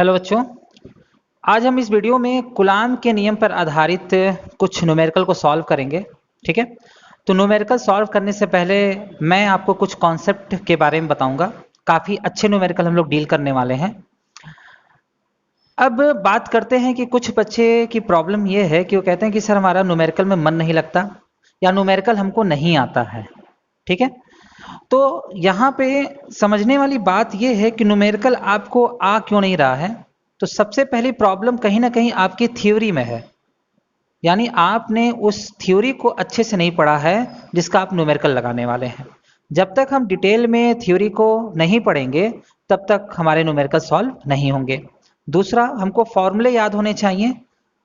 Hello बच्चों, आज हम इस वीडियो में कूलाम के नियम पर आधारित कुछ न्यूमेरिकल को सॉल्व करेंगे। ठीक है, तो न्यूमेरिकल सॉल्व करने से पहले मैं आपको कुछ कॉन्सेप्ट के बारे में बताऊंगा। काफ़ी अच्छे न्यूमेरिकल हम लोग डील करने वाले हैं। अब बात करते हैं कि कुछ बच्चे की प्रॉब्लम ये है कि वो कहते हैं कि सर हमारा न्यूमेरिकल में मन नहीं लगता या न्यूमेरिकल हमको नहीं आता है। ठीक है, तो यहाँ पे समझने वाली बात यह है कि न्यूमेरिकल आपको आ क्यों नहीं रहा है। तो सबसे पहली प्रॉब्लम कहीं ना कहीं आपकी थ्योरी में है, यानी आपने उस थ्योरी को अच्छे से नहीं पढ़ा है जिसका आप न्यूमेरिकल लगाने वाले हैं। जब तक हम डिटेल में थ्योरी को नहीं पढ़ेंगे तब तक हमारे न्यूमेरिकल सॉल्व नहीं होंगे। दूसरा, हमको फॉर्मूले याद होने चाहिए।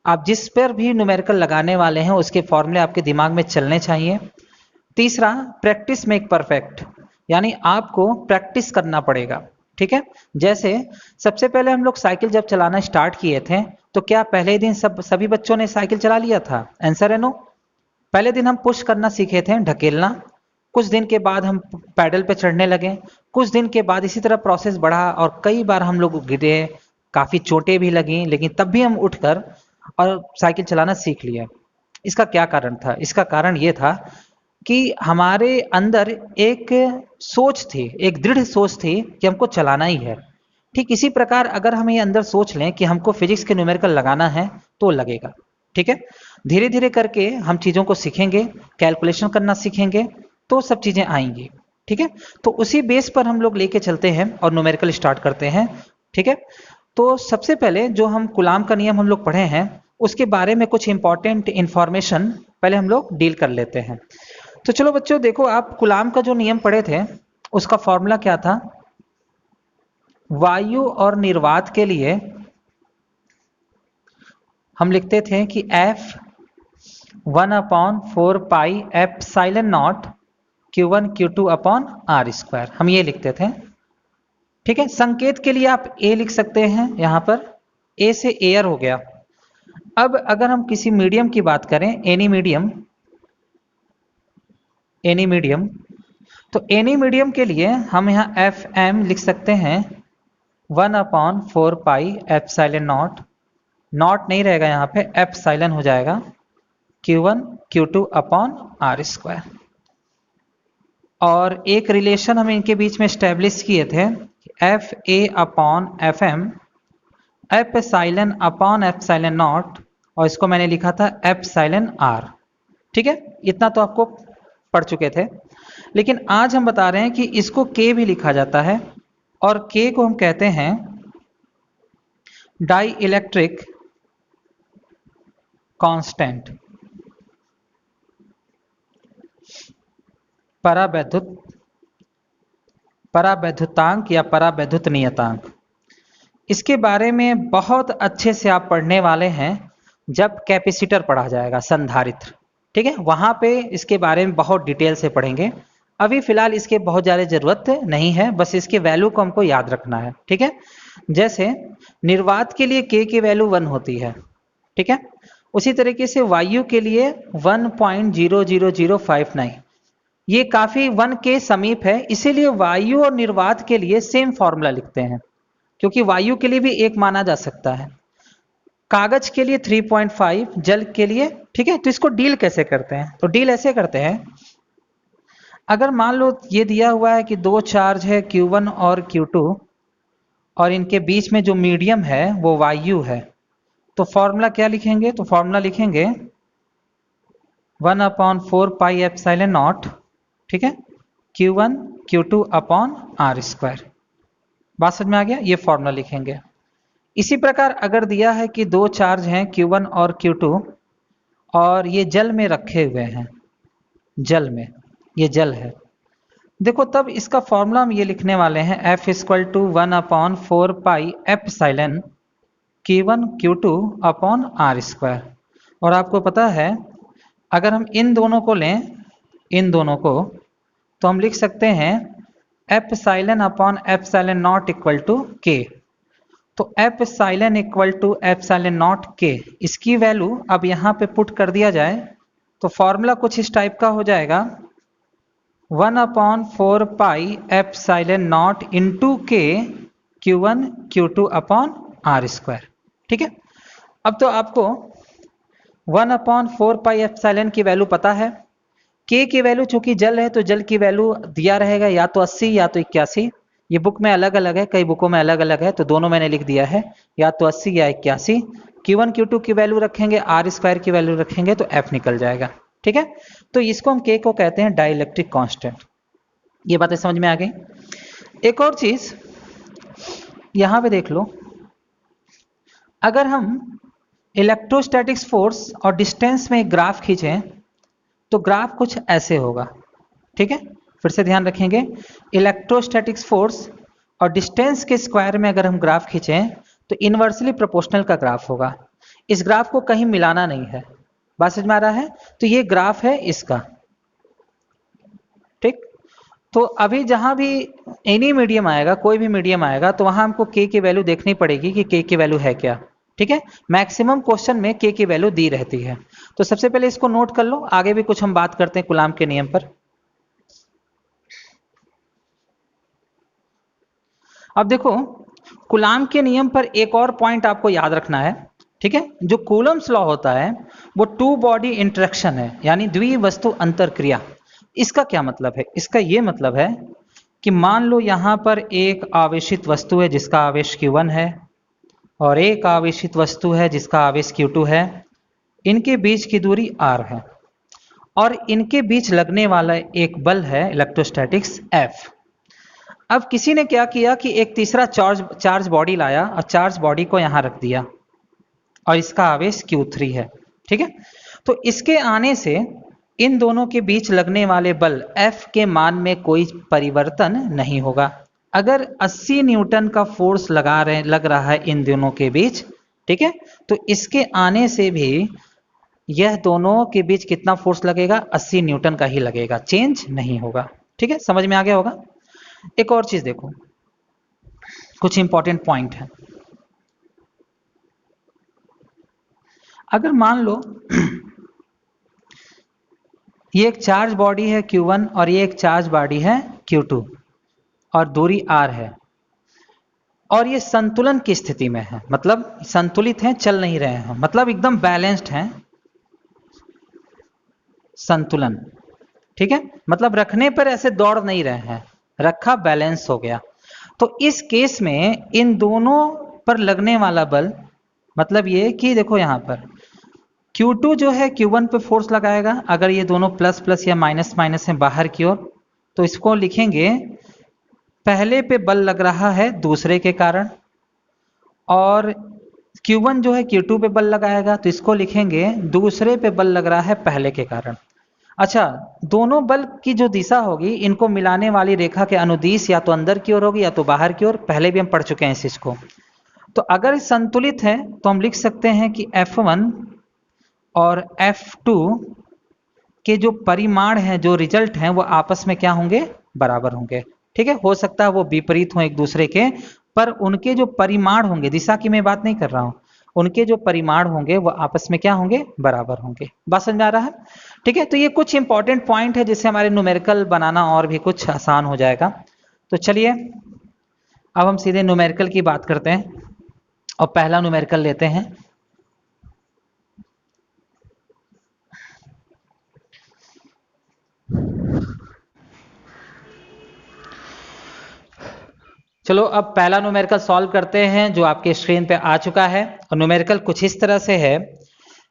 आप जिस पर भी न्यूमेरिकल लगाने वाले हैं उसके फॉर्मूले आपके दिमाग में चलने चाहिए। तीसरा, प्रैक्टिस मेक परफेक्ट, यानी आपको प्रैक्टिस करना पड़ेगा। ठीक है, जैसे सबसे पहले हम लोग साइकिल जब चलाना स्टार्ट किए थे तो क्या पहले दिन सभी बच्चों ने साइकिल चला लिया था? आंसर है नो। पहले दिन हम पुश करना सीखे थे, ढकेलना। कुछ दिन के बाद हम पैडल पे चढ़ने लगे। कुछ दिन के बाद इसी तरह प्रोसेस बढ़ा और कई बार हम लोग गिरे, काफी चोटें भी लगी, लेकिन तब भी हम उठकर और साइकिल चलाना सीख लिया। इसका क्या कारण था? इसका कारण ये था कि हमारे अंदर एक सोच थी, एक दृढ़ सोच थी कि हमको चलाना ही है। ठीक इसी प्रकार अगर हम ये अंदर सोच लें कि हमको फिजिक्स के न्यूमेरिकल लगाना है तो लगेगा। ठीक है, धीरे धीरे करके हम चीज़ों को सीखेंगे, कैलकुलेशन करना सीखेंगे तो सब चीज़ें आएंगी। ठीक है, तो उसी बेस पर हम लोग लेके चलते हैं और न्यूमेरिकल स्टार्ट करते हैं। ठीक है, तो सबसे पहले जो हम कूलाम का नियम हम लोग पढ़े हैं उसके बारे में कुछ इंपॉर्टेंट इंफॉर्मेशन पहले हम लोग डील कर लेते हैं। तो चलो बच्चों देखो, आप कूलाम का जो नियम पढ़े थे उसका फॉर्मूला क्या था? वायु और निर्वात के लिए हम लिखते थे कि F1/4 pi epsilon not Q1 Q2/R², हम ये लिखते थे। ठीक है, संकेत के लिए आप ए लिख सकते हैं, यहां पर ए से एयर हो गया। अब अगर हम किसी मीडियम की बात करें, एनी मीडियम, तो एनी मीडियम के लिए हम यहाँ एफ एम लिख सकते हैं 1/4 पाई एप्सिलॉन नॉट, नॉट नहीं रहेगा यहाँ पे, एप्सिलॉन हो जाएगा Q1 Q2/R²। और एक रिलेशन हम इनके बीच में स्टैब्लिश किए थे, FA/FM एप्सिलॉन/एप्सिलॉन नॉट, और इसको मैंने लिखा था एप्सिलॉन R। ठीक है, इतना तो आपको पढ़ चुके थे, लेकिन आज हम बता रहे हैं कि इसको K भी लिखा जाता है और K को हम कहते हैं डाई इलेक्ट्रिक कांस्टेंट, परावैद्युतांक या परावैद्युत नियतांक। इसके बारे में बहुत अच्छे से आप पढ़ने वाले हैं जब कैपेसिटर पढ़ा जाएगा, संधारित्र। ठीक है, वहां पे इसके बारे में बहुत डिटेल से पढ़ेंगे। अभी फिलहाल इसके बहुत ज़्यादा जरूरत नहीं है, बस इसके वैल्यू को हमको याद रखना है। ठीक है, जैसे निर्वात के लिए K की वैल्यू 1 होती है। ठीक है, उसी तरीके से वायु के लिए 1.00059, ये काफी 1 के समीप है, इसीलिए वायु और निर्वात के लिए सेम फॉर्मूला लिखते हैं, क्योंकि वायु के लिए भी 1 माना जा सकता है, कागज के लिए 3.5, जल के लिए। ठीक है, तो इसको डील कैसे करते हैं? तो डील ऐसे करते हैं, अगर मान लो ये दिया हुआ है कि दो चार्ज है Q1 और Q2 और इनके बीच में जो मीडियम है वो वायु है, तो फॉर्मूला क्या लिखेंगे? तो फॉर्मूला लिखेंगे 1/4 पाई एप्सिलॉन नॉट, ठीक है, Q1 Q2/R²। बात समझ में आ गया? ये फॉर्मूला लिखेंगे। इसी प्रकार अगर दिया है कि दो चार्ज हैं Q1 और Q2 और ये जल में रखे हुए हैं, जल में, ये जल है, देखो तब इसका फॉर्मूला हम ये लिखने वाले हैं F=1/4 पाई एप्सिलॉन Q1 Q2/R²। और आपको पता है अगर हम इन दोनों को लें, इन दोनों को, तो हम लिख सकते हैं एप्सिलॉन/एप्सिलॉन नॉट K। तो एप्सिलॉन नॉट K, इसकी वैल्यू अब यहाँ पे पुट कर दिया जाए तो फॉर्मूला कुछ इस टाइप का हो जाएगा 1/4 pi epsilon naught into K Q1 Q2/R²। R square. ठीक है, अब तो आपको 1/4 पाई एप्सिलॉन की वैल्यू पता है। के की वैल्यू चूंकि जल है तो जल की वैल्यू दिया रहेगा या तो 80 या तो 81। ये बुक में अलग अलग है, कई बुकों में अलग अलग है, तो दोनों मैंने लिख दिया है, या तो 80 या 81। Q1 Q2 की वैल्यू रखेंगे, आर स्क्वायर की वैल्यू रखेंगे तो F निकल जाएगा। ठीक है, तो इसको हम K को कहते हैं डाइलेक्ट्रिक कांस्टेंट। ये बातें समझ में आ गई। एक और चीज यहां पे देख लो, अगर हम इलेक्ट्रोस्टैटिक्स फोर्स और डिस्टेंस में एक ग्राफ खींचें तो ग्राफ कुछ ऐसे होगा। ठीक है, फिर से ध्यान रखेंगे, इलेक्ट्रोस्टैटिक्स फोर्स और डिस्टेंस के स्क्वायर में अगर हम ग्राफ खींचें तो इनवर्सली प्रोपोर्शनल का ग्राफ होगा। इस ग्राफ को कहीं मिलाना नहीं है, बात समझ में आ रहा है? तो ये ग्राफ है इसका। ठीक, तो अभी जहां भी एनी मीडियम आएगा, कोई भी मीडियम आएगा, तो वहां हमको के की वैल्यू देखनी पड़ेगी कि के की वैल्यू है क्या। ठीक है, मैक्सिमम क्वेश्चन में के की वैल्यू दी रहती है। तो सबसे पहले इसको नोट कर लो, आगे भी कुछ हम बात करते हैं कूलाम के नियम पर। अब देखो, कूलाम के नियम पर एक और पॉइंट आपको याद रखना है। ठीक है, जो कूलम्स लॉ होता है वो टू बॉडी इंटरेक्शन है, यानी द्विवस्तु अंतरक्रिया। इसका क्या मतलब है? इसका ये मतलब है कि मान लो यहां पर एक आवेशित वस्तु है जिसका आवेश Q1 है और एक आवेशित वस्तु है जिसका आवेश Q2 है। इनके बीच की दूरी r है और इनके बीच लगने वाला एक बल है इलेक्ट्रोस्टैटिक्स F। अब किसी ने क्या किया कि एक तीसरा चार्ज बॉडी लाया और चार्ज बॉडी को यहां रख दिया और इसका आवेश Q3 है। ठीक है, तो इसके आने से इन दोनों के बीच लगने वाले बल F के मान में कोई परिवर्तन नहीं होगा। अगर 80 न्यूटन का फोर्स लग रहा है इन दोनों के बीच, ठीक है, तो इसके आने से भी यह दोनों के बीच कितना फोर्स लगेगा? 80 न्यूटन का ही लगेगा, चेंज नहीं होगा। ठीक है, समझ में आ गया होगा। एक और चीज देखो, कुछ इंपॉर्टेंट पॉइंट है। अगर मान लो ये एक चार्ज बॉडी है Q1 और ये एक चार्ज बॉडी है Q2 और दूरी r है और ये संतुलन की स्थिति में है, मतलब संतुलित हैं, चल नहीं रहे हैं, मतलब एकदम बैलेंस्ड हैं, संतुलन। ठीक है, मतलब रखने पर ऐसे दौड़ नहीं रहे हैं, रखा बैलेंस हो गया। तो इस केस में इन दोनों पर लगने वाला बल, मतलब ये कि देखो यहां पर Q2 जो है Q1 पे फोर्स लगाएगा, अगर ये दोनों प्लस प्लस या माइनस माइनस है बाहर की ओर, तो इसको लिखेंगे पहले पे बल लग रहा है दूसरे के कारण, और Q1 जो है Q2 पे बल लगाएगा तो इसको लिखेंगे दूसरे पे बल लग रहा है पहले के कारण। अच्छा, दोनों बल की जो दिशा होगी इनको मिलाने वाली रेखा के अनुदिश या तो अंदर की ओर होगी या तो बाहर की ओर, पहले भी हम पढ़ चुके हैं इस चीज को। तो अगर संतुलित है तो हम लिख सकते हैं कि F1 और F2 के जो परिमाण हैं, जो रिजल्ट हैं, वो आपस में क्या होंगे? बराबर होंगे। ठीक है, हो सकता है वो विपरीत हो एक दूसरे के, पर उनके जो परिमाण होंगे, दिशा की मैं बात नहीं कर रहा हूं, उनके जो परिमाण होंगे वो आपस में क्या होंगे? बराबर होंगे। बात समझ में आ रहा है? ठीक है, तो ये कुछ इंपॉर्टेंट पॉइंट है जिससे हमारे न्यूमेरिकल बनाना और भी कुछ आसान हो जाएगा। तो चलिए अब हम सीधे न्यूमेरिकल की बात करते हैं और पहला न्यूमेरिकल लेते हैं। चलो अब पहला न्यूमेरिकल सॉल्व करते हैं जो आपके स्क्रीन पे आ चुका है। और न्यूमेरिकल कुछ इस तरह से है,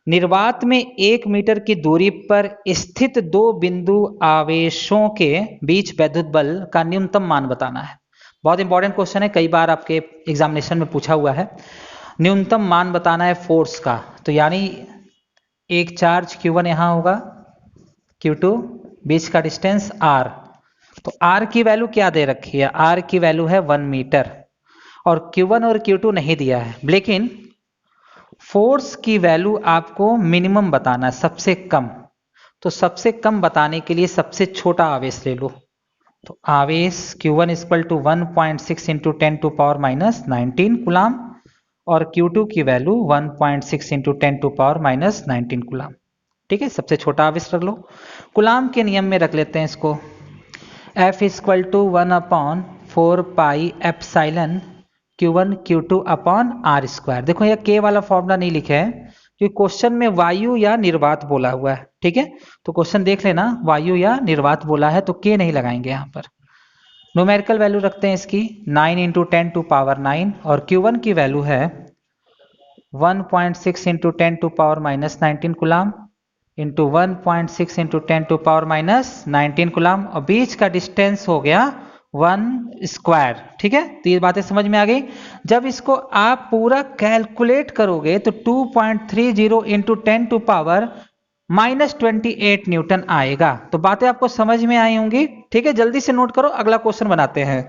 निर्वात में 1 मीटर की दूरी पर स्थित दो बिंदु आवेशों के बीच वैद्युत बल का न्यूनतम मान बताना है। बहुत इंपॉर्टेंट क्वेश्चन है, कई बार आपके एग्जामिनेशन में पूछा हुआ है। न्यूनतम मान बताना है फोर्स का, तो यानी एक चार्ज Q1 यहां होगा, Q2, बीच का डिस्टेंस r, तो r की वैल्यू क्या दे रखी है? r की वैल्यू है 1 मीटर और Q1 और Q2 नहीं दिया है, लेकिन फोर्स की वैल्यू आपको मिनिमम बताना है, सबसे कम। तो सबसे कम बताने के लिए सबसे छोटा आवेश ले लो, तो आवेश Q1 equal to 1.6 into 10⁻⁻19 coulomb और Q2 की वैल्यू 1.6 इंटू 10⁻⁻19 कूलाम। ठीक है, सबसे छोटा आवेश रख लो। कूलाम के नियम में रख लेते हैं इसको, F equal to 1/4 pi epsilon Q1 Q2 upon R square. देखो यह के वाला फॉर्मूला नहीं लिखे है क्योंकि क्वेश्चन में वायु या निर्वात बोला हुआ है, ठीक है। तो क्वेश्चन देख लेना, वायु या निर्वात बोला है तो के नहीं लगाएंगे यहाँ पर। न्यूमेरिकल वैल्यू रखते हैं इसकी 9 इंटू 10 टू पावर 9 और Q1 की वैल्यू है 1.6 into 10 to power minus 19 coulomb into 1.6 into 10 to power minus 19 coulomb और बीच का डिस्टेंस हो गया 1 स्क्वायर, ठीक है। तो ये बातें समझ में आ गई। जब इसको आप पूरा कैलकुलेट करोगे तो 2.30 into 10 to power minus 28 newton आएगा। तो बातें आपको समझ में आई होंगी, ठीक है। जल्दी से नोट करो, अगला क्वेश्चन बनाते हैं।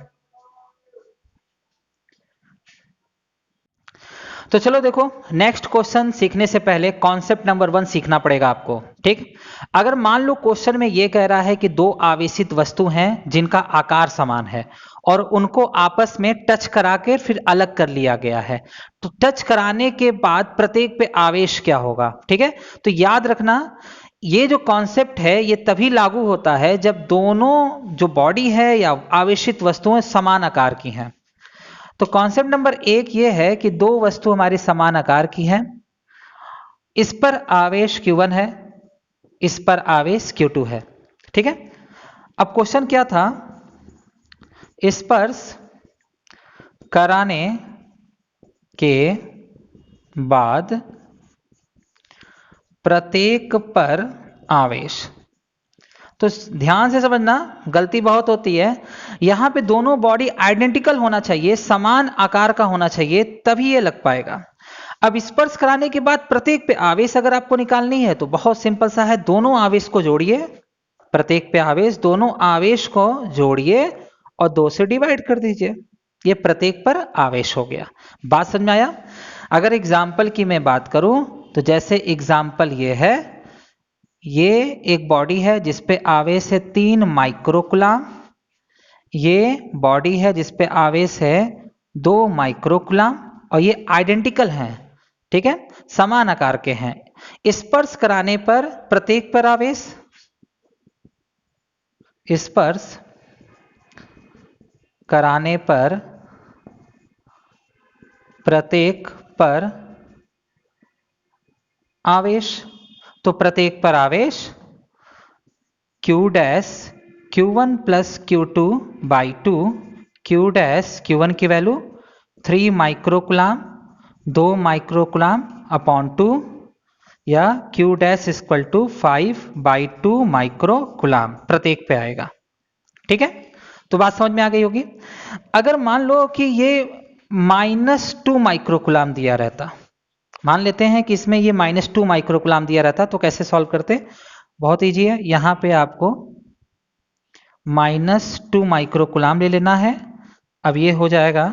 तो चलो देखो, नेक्स्ट क्वेश्चन सीखने से पहले कॉन्सेप्ट नंबर 1 सीखना पड़ेगा आपको, ठीक। अगर मान लो क्वेश्चन में यह कह रहा है कि दो आवेशित वस्तु हैं जिनका आकार समान है और उनको आपस में टच करा के फिर अलग कर लिया गया है, तो टच कराने के बाद प्रत्येक पे आवेश क्या होगा, ठीक है। तो याद रखना, ये जो कॉन्सेप्ट है ये तभी लागू होता है जब दोनों जो बॉडी है या आवेशित वस्तुएं समान आकार की हैं। तो कॉन्सेप्ट नंबर 1 ये है कि दो वस्तु हमारी समान आकार की है, इस पर आवेश Q1 है, इस पर आवेश Q2 है, ठीक है। अब क्वेश्चन क्या था, स्पर्श कराने के बाद प्रत्येक पर आवेश। तो ध्यान से समझना, गलती बहुत होती है। यहां पे दोनों बॉडी आइडेंटिकल होना चाहिए, समान आकार का होना चाहिए, तभी ये लग पाएगा। अब स्पर्श कराने के बाद प्रत्येक पे आवेश अगर आपको निकालनी है तो बहुत सिंपल सा है, दोनों आवेश को जोड़िए, प्रत्येक पे आवेश, दोनों आवेश को जोड़िए और 2 से डिवाइड कर दीजिए, ये प्रत्येक पर आवेश हो गया। बात समझ में आया। अगर एग्जाम्पल की मैं बात करूं तो जैसे एग्जाम्पल ये है, ये एक बॉडी है जिसपे आवेश है 3 माइक्रोकुलाम, ये बॉडी है जिसपे आवेश है 2 माइक्रोकुलाम और ये आइडेंटिकल हैं, ठीक है, समान आकार के हैं। स्पर्श कराने पर प्रत्येक पर आवेश, स्पर्श कराने पर प्रत्येक पर आवेश, तो प्रत्येक पर आवेश Q dash Q1 plus Q2 by 2, Q dash Q1 की वैल्यू 3 माइक्रोकुलाम, 2 माइक्रोकुलाम अपॉन 2 या Q dash equal to 5 by 2 microcoulomb प्रत्येक पे आएगा, ठीक है। तो बात समझ में आ गई होगी। अगर मान लो कि ये -2 माइक्रोकुलाम दिया रहता, मान लेते हैं कि इसमें ये -2 माइक्रोकुलाम दिया रहता, तो कैसे सॉल्व करते, बहुत ईजी है। यहां पे आपको -2 माइक्रोकुलाम ले लेना है। अब ये हो जाएगा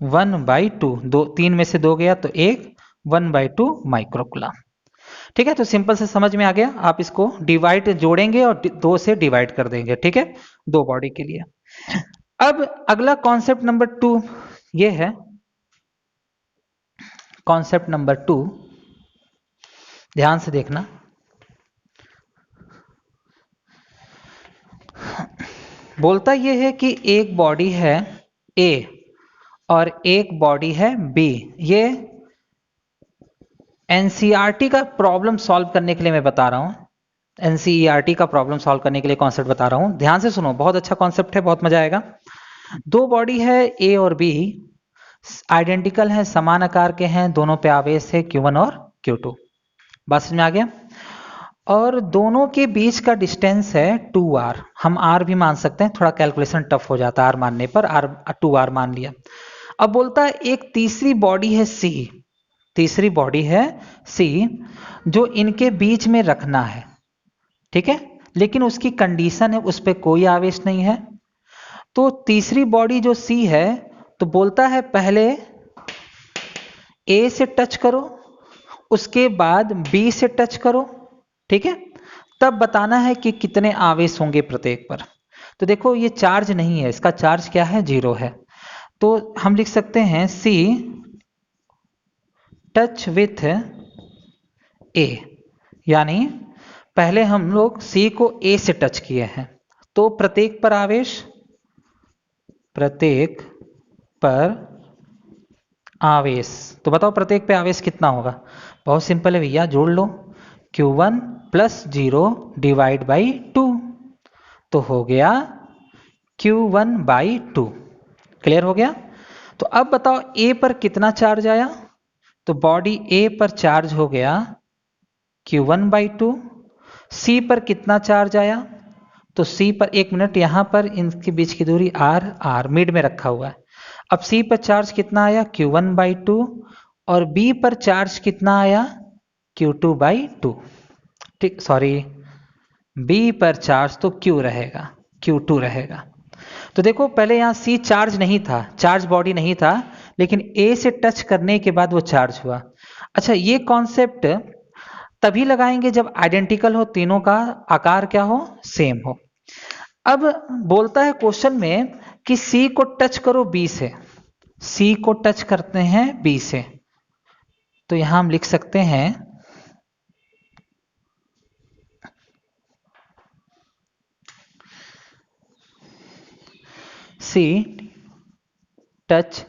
1/2, 3 में से 2 गया तो 1, 1/2 माइक्रोकुलाम, ठीक है। तो सिंपल से समझ में आ गया। आप इसको डिवाइड जोड़ेंगे और 2 से डिवाइड कर देंगे, ठीक है, दो बॉडी के लिए। अब अगला कॉन्सेप्ट नंबर 2 ये है, कॉन्सेप्ट नंबर 2 ध्यान से देखना। बोलता यह है कि एक बॉडी है A और एक बॉडी है B। ये NCERT का प्रॉब्लम सॉल्व करने के लिए मैं बता रहा हूं, NCERT का प्रॉब्लम सॉल्व करने के लिए कॉन्सेप्ट बता रहा हूं, ध्यान से सुनो, बहुत अच्छा कॉन्सेप्ट है, बहुत मजा आएगा। दो बॉडी है A और B, आइडेंटिकल है, समान आकार के हैं, दोनों पे आवेश है Q1 और Q2। बात समझ में आ गया। और दोनों के बीच का डिस्टेंस है 2r, हम r भी मान सकते हैं, थोड़ा कैलकुलेशन टफ हो जाता है r मानने पर, r 2r मान लिया। अब बोलता है एक तीसरी बॉडी है C, तीसरी बॉडी है C जो इनके बीच में रखना है, ठीक है, लेकिन उसकी कंडीशन है उस पर कोई आवेश नहीं है। तो तीसरी बॉडी जो C है, तो बोलता है पहले A से टच करो, उसके बाद B से टच करो, ठीक है, तब बताना है कि कितने आवेश होंगे प्रत्येक पर। तो देखो ये चार्ज नहीं है, इसका चार्ज क्या है, 0 है। तो हम लिख सकते हैं C टच विथ A, यानी पहले हम लोग C को A से टच किए हैं, तो प्रत्येक पर आवेश, प्रत्येक पर आवेश, तो बताओ प्रत्येक पे आवेश कितना होगा। बहुत सिंपल है भैया, जोड़ लो, Q1 प्लस 0 डिवाइड बाई 2, तो हो गया Q1 बाई 2। क्लियर हो गया। तो अब बताओ A पर कितना चार्ज आया, तो बॉडी A पर चार्ज हो गया Q1 बाई 2। C पर कितना चार्ज आया, तो C पर, एक मिनट, यहां पर इनके बीच की दूरी R मिड में रखा हुआ है। अब C पर चार्ज कितना आया, Q1 बाई 2, और B पर चार्ज कितना आया, Q2 बाई 2। ठीक, सॉरी, B पर चार्ज तो Q रहेगा, Q2 रहेगा। तो देखो पहले यहाँ C चार्ज नहीं था, चार्ज बॉडी नहीं था, लेकिन A से टच करने के बाद वो चार्ज हुआ। अच्छा, ये कॉन्सेप्ट तभी लगाएंगे जब आइडेंटिकल हो, तीनों का आकार क्या हो, सेम हो। अब बोलता है क्वेश्चन में कि C को टच करो B से, C को टच करते हैं B से, तो यहां हम लिख सकते हैं C टच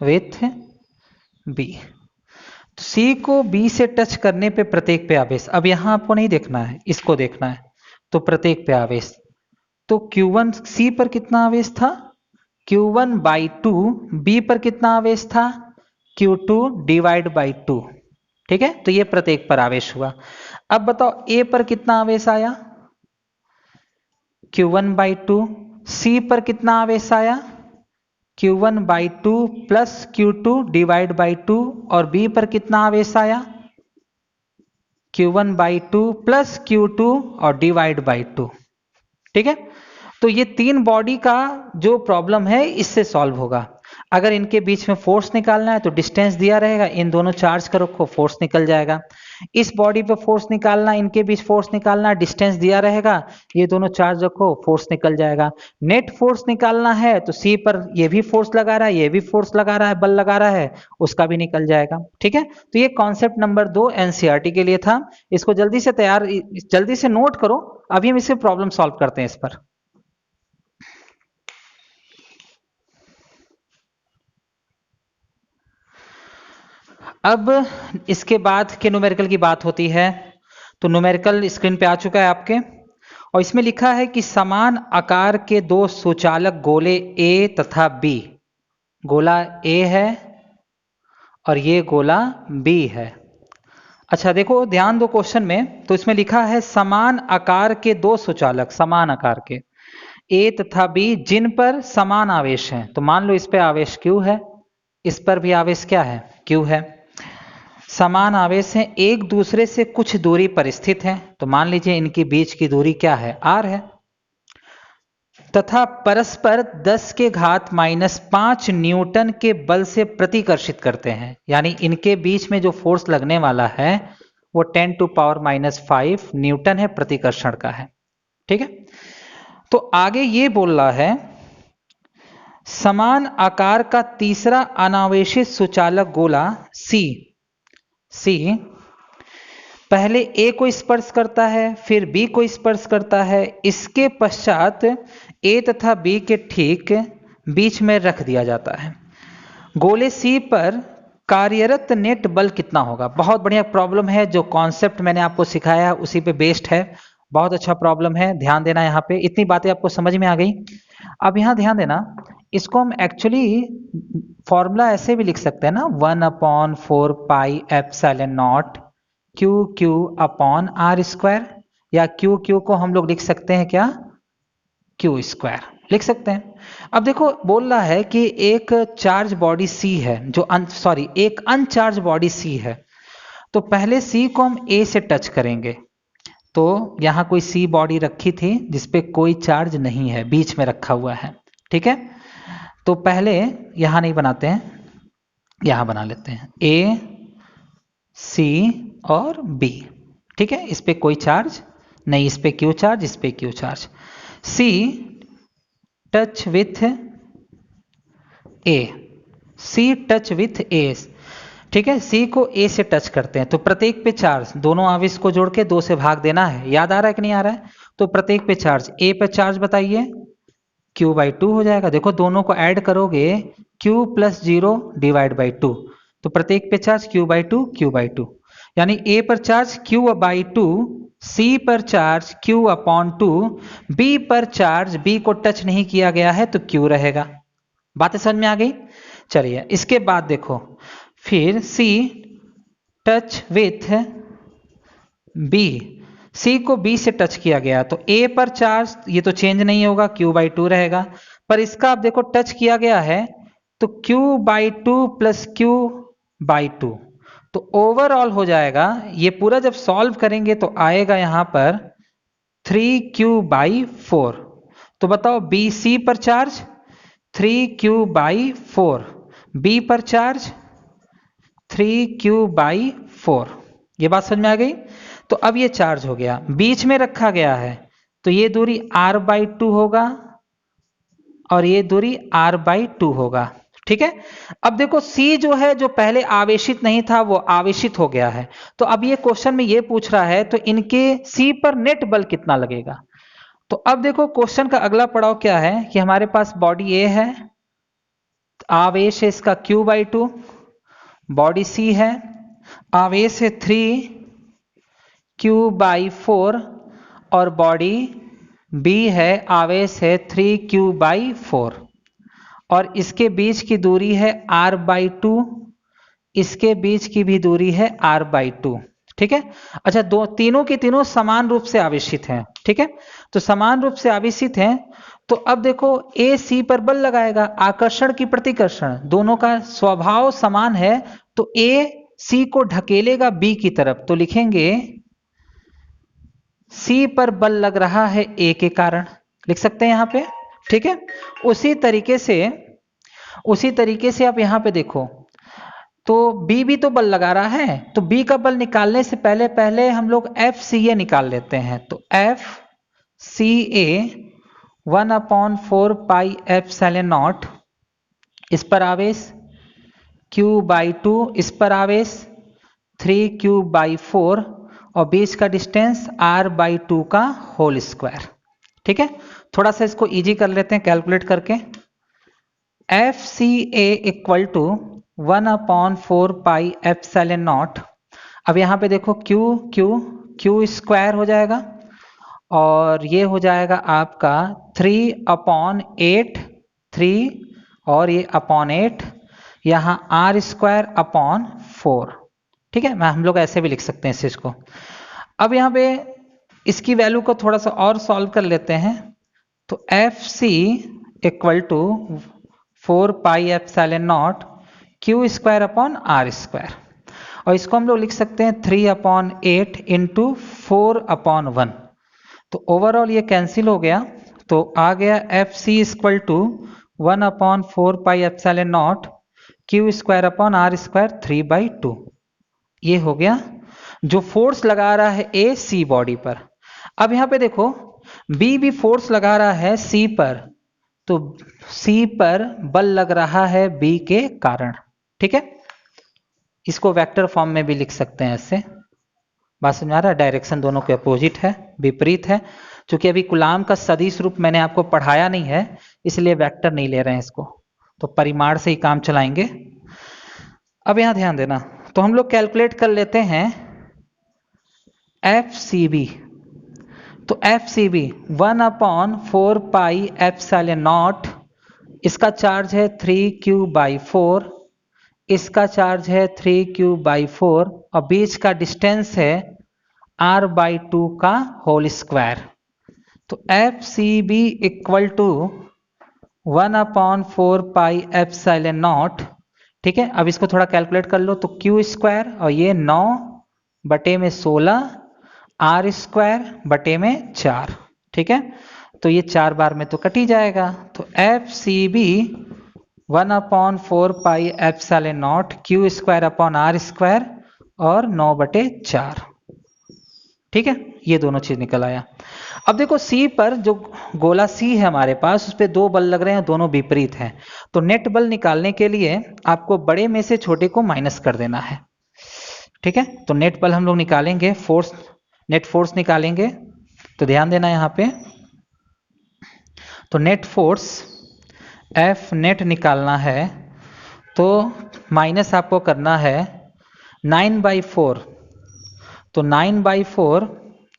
विथ B। तो C को B से टच करने पे प्रत्येक पे आवेश, अब यहां आपको नहीं देखना है, इसको देखना है, तो प्रत्येक पे आवेश, तो Q1 C पर कितना आवेश था, Q1 बाई 2, B पर कितना आवेश था, Q2 डिवाइड बाई 2। ठीक है, तो ये प्रत्येक पर आवेश हुआ। अब बताओ A पर कितना आवेश आया, Q1 बाई 2। C पर कितना आवेश आया, Q1 by 2 plus Q2 divide by 2, और B पर कितना आवेश आया, Q1 बाई 2 प्लस Q2 और डिवाइड बाई 2। ठीक है, तो ये तीन बॉडी का जो प्रॉब्लम है इससे सॉल्व होगा। अगर इनके बीच में फोर्स निकालना है तो डिस्टेंस दिया रहेगा, इन दोनों चार्ज का रखो, फोर्स निकल जाएगा। इस बॉडी पे फोर्स निकालना, इनके बीच फोर्स निकालना, डिस्टेंस दिया रहेगा, ये दोनों चार्ज रखो, फोर्स निकल जाएगा। नेट फोर्स निकालना है तो C पर ये भी फोर्स लगा रहा है, ये भी फोर्स लगा रहा है, बल लगा रहा है, उसका भी निकल जाएगा। ठीक है, तो ये कॉन्सेप्ट नंबर 2 NCERT के लिए था। इसको जल्दी से नोट करो, अभी हम इसे प्रॉब्लम सॉल्व करते हैं इस पर। अब इसके बाद के न्यूमेरिकल की बात होती है, तो न्यूमेरिकल स्क्रीन पे आ चुका है आपके, और इसमें लिखा है कि समान आकार के दो सुचालक गोले A तथा B, गोला A है और ये गोला B है। अच्छा देखो, ध्यान दो क्वेश्चन में, तो इसमें लिखा है समान आकार के दो सुचालक, समान आकार के A तथा B जिन पर समान आवेश है, तो मान लो इस पे आवेश Q है, इस पर भी आवेश क्या है, Q है। समान आवेश हैं, एक दूसरे से कुछ दूरी पर स्थित हैं, तो मान लीजिए इनके बीच की दूरी क्या है, R है, तथा परस्पर 10 के घात -5 न्यूटन के बल से प्रतिकर्षित करते हैं। यानी इनके बीच में जो फोर्स लगने वाला है वो 10⁻⁻5 न्यूटन है, प्रतिकर्षण का है। ठीक है, तो आगे ये बोल रहा है समान आकार का तीसरा अनावेशित सुचालक गोला C पहले A को स्पर्श करता है, फिर B को स्पर्श करता है, इसके पश्चात A तथा B के ठीक बीच में रख दिया जाता है। गोले C पर कार्यरत नेट बल कितना होगा। बहुत बढ़िया प्रॉब्लम है, जो कॉन्सेप्ट मैंने आपको सिखाया उसी पे बेस्ड है, बहुत अच्छा प्रॉब्लम है, ध्यान देना। यहाँ पे इतनी बातें आपको समझ में आ गई। अब यहाँ ध्यान देना, इसको हम एक्चुअली फॉर्मूला ऐसे भी लिख सकते हैं ना, 1/4 pi epsilon not QQ upon R square, या QQ को हम लोग लिख सकते हैं क्या, Q स्क्वायर लिख सकते हैं। अब देखो बोल रहा है कि एक चार्ज बॉडी C है, जो एक अनचार्ज बॉडी C है, तो पहले C को हम A से टच करेंगे, तो यहां कोई C बॉडी रखी थी जिसपे कोई चार्ज नहीं है, बीच में रखा हुआ है। ठीक है, तो पहले यहां नहीं बनाते हैं, यहां बना लेते हैं A C और B। ठीक है, इस पे कोई चार्ज नहीं, इस पे Q चार्ज, इस पे Q charge. C touch with A, C touch with A। ठीक है, C को A से टच करते हैं, तो प्रत्येक पे चार्ज, दोनों आवेश को जोड़ के 2 से भाग देना है। याद आ रहा है कि नहीं आ रहा है, तो प्रत्येक पे चार्ज, A पे चार्ज बताइए Q बाई 2 हो जाएगा। देखो दोनों को ऐड करोगे Q प्लस 0 डिवाइड बाई 2, तो प्रत्येक पे charge Q by 2 Q by 2, यानी A पर चार्ज Q बाई 2, C पर चार्ज Q अपॉन 2, B पर चार्ज B को टच नहीं किया गया है तो Q रहेगा। बातें समझ में आ गई? चलिए इसके बाद देखो, फिर C touch with B, C को B से टच किया गया तो A पर चार्ज ये तो चेंज नहीं होगा, Q बाई 2 रहेगा, पर इसका आप देखो टच किया गया है तो Q by 2 plus Q by 2, तो ओवरऑल हो जाएगा, ये पूरा जब सॉल्व करेंगे तो आएगा यहां पर 3Q बाई 4। तो बताओ BC पर चार्ज 3Q बाई 4, B पर चार्ज 3Q बाई 4। ये बात समझ में आ गई? तो अब ये चार्ज हो गया, बीच में रखा गया है तो ये दूरी R बाई 2 होगा और ये दूरी R बाई 2 होगा। ठीक है, अब देखो C जो है, जो पहले आवेशित नहीं था वो आवेशित हो गया है, तो अब ये क्वेश्चन में ये पूछ रहा है तो इनके C पर नेट बल कितना लगेगा। तो अब देखो क्वेश्चन का अगला पड़ाव क्या है कि हमारे पास बॉडी A है, आवेश है इसका Q बाई 2, बॉडी C है, आवेश है 3Q बाई 4, और बॉडी B है, आवेश है 3Q बाई 4, और इसके बीच की दूरी है R बाई 2, इसके बीच की भी दूरी है R बाई 2। ठीक है, अच्छा दो तीनों के तीनों समान रूप से आवेशित हैं। ठीक है, तो समान रूप से आवेशित हैं, तो अब देखो A C पर बल लगाएगा, आकर्षण की प्रतिकर्षण दोनों का स्वभाव समान है, तो A C को ढकेलेगा B की तरफ, तो लिखेंगे C पर बल लग रहा है A के कारण, लिख सकते हैं यहां पे। ठीक है, उसी तरीके से आप यहां पे देखो, तो B भी तो बल लगा रहा है, तो B का बल निकालने से पहले हम लोग FCA निकाल लेते हैं, तो FCA 1/4 पाई एप्सिलॉन नॉट, इस पर आवेश Q बाई 2, इस पर आवेश 3Q बाई 4, और बीच का डिस्टेंस R बाई 2 का होल स्क्वायर। ठीक है, थोड़ा सा इसको इजी कर लेते हैं कैलकुलेट करके। FCA equal to 1/4 pi epsilon naught, अब यहाँ पे देखो Q स्क्वायर हो जाएगा, और ये हो जाएगा आपका 3/8, 3 और ये अपॉन 8, यहाँ R स्क्वायर अपॉन 4। ठीक है, हम लोग ऐसे भी लिख सकते हैं इस चीज को। अब यहाँ पे इसकी वैल्यू को थोड़ा सा और सॉल्व कर लेते हैं, तो FC equal to 4 pi epsilon naught Q square upon R square, और इसको हम लोग लिख सकते हैं 3/8 इंटू 4/1, तो ओवरऑल ये कैंसिल हो गया, तो आ गया FC equal to 1/4 pi epsilon naught Q square upon R square 3/2। ये हो गया जो फोर्स लगा रहा है A C बॉडी पर। अब यहां पे देखो B भी फोर्स लगा रहा है C पर, तो C पर बल लग रहा है B के कारण। ठीक है, इसको वेक्टर फॉर्म में भी लिख सकते हैं ऐसे। बात समझ आ रहा है? डायरेक्शन दोनों के अपोजिट है, विपरीत है। क्योंकि अभी कूलाम का सदिश रूप मैंने आपको पढ़ाया नहीं है, इसलिए वेक्टर नहीं ले रहे हैं इसको, तो परिमाण से ही काम चलाएंगे। अब यहां ध्यान देना, तो हम लोग कैलकुलेट कर लेते हैं FCB, तो FCB 1/4 पाई एप्सिलॉन नॉट, इसका चार्ज है 3Q बाई 4, इसका चार्ज है 3Q बाई 4, और बीच का डिस्टेंस है R बाई 2 का होल स्क्वायर, तो FCB equal to 1/4 pi epsilon naught. ठीक है, अब इसको थोड़ा कैलकुलेट कर लो, तो Q स्क्वायर और ये 9/16 R स्क्वायर बटे में 4। ठीक है, तो ये 4 बार में तो कट ही जाएगा, तो FCB 1/4 pi epsilon naught Q square upon R square और 9/4। ठीक है, ये दोनों चीज निकल आया। अब देखो C पर जो गोला C है हमारे पास, उस पर 2 बल लग रहे हैं, दोनों विपरीत हैं, तो नेट बल निकालने के लिए आपको बड़े में से छोटे को माइनस कर देना है। ठीक है, तो नेट बल हम लोग निकालेंगे, नेट फोर्स निकालेंगे, तो ध्यान देना यहाँ पे, तो नेट फोर्स एफ नेट निकालना है तो माइनस आपको करना है 9/4, तो 9/4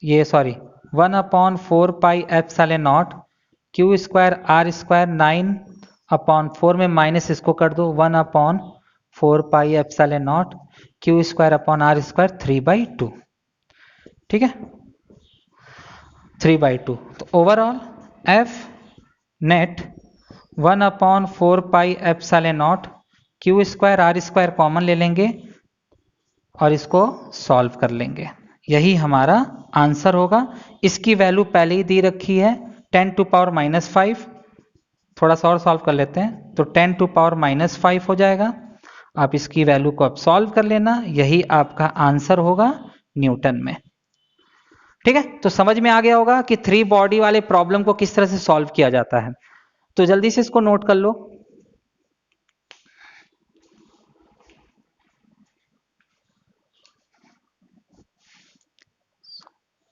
ये sorry 1/4πε0 Q square R square 9/4 में माइनस इसको कर दो 1/4πε0 Q square upon R square 3/2, ठीक है 3/2। तो overall F net 1/4πε0 Q square R square common ले लेंगे और इसको सॉल्व कर लेंगे, यही हमारा आंसर होगा। इसकी वैल्यू पहले ही दी रखी है 10⁻⁻5, थोड़ा सा और सॉल्व कर लेते हैं तो 10⁻⁻5 हो जाएगा। आप इसकी वैल्यू को अब सॉल्व कर लेना, यही आपका आंसर होगा न्यूटन में, ठीक है। तो समझ में आ गया होगा कि 3 बॉडी वाले प्रॉब्लम को किस तरह से सॉल्व किया जाता है। तो जल्दी से इसको नोट कर लो।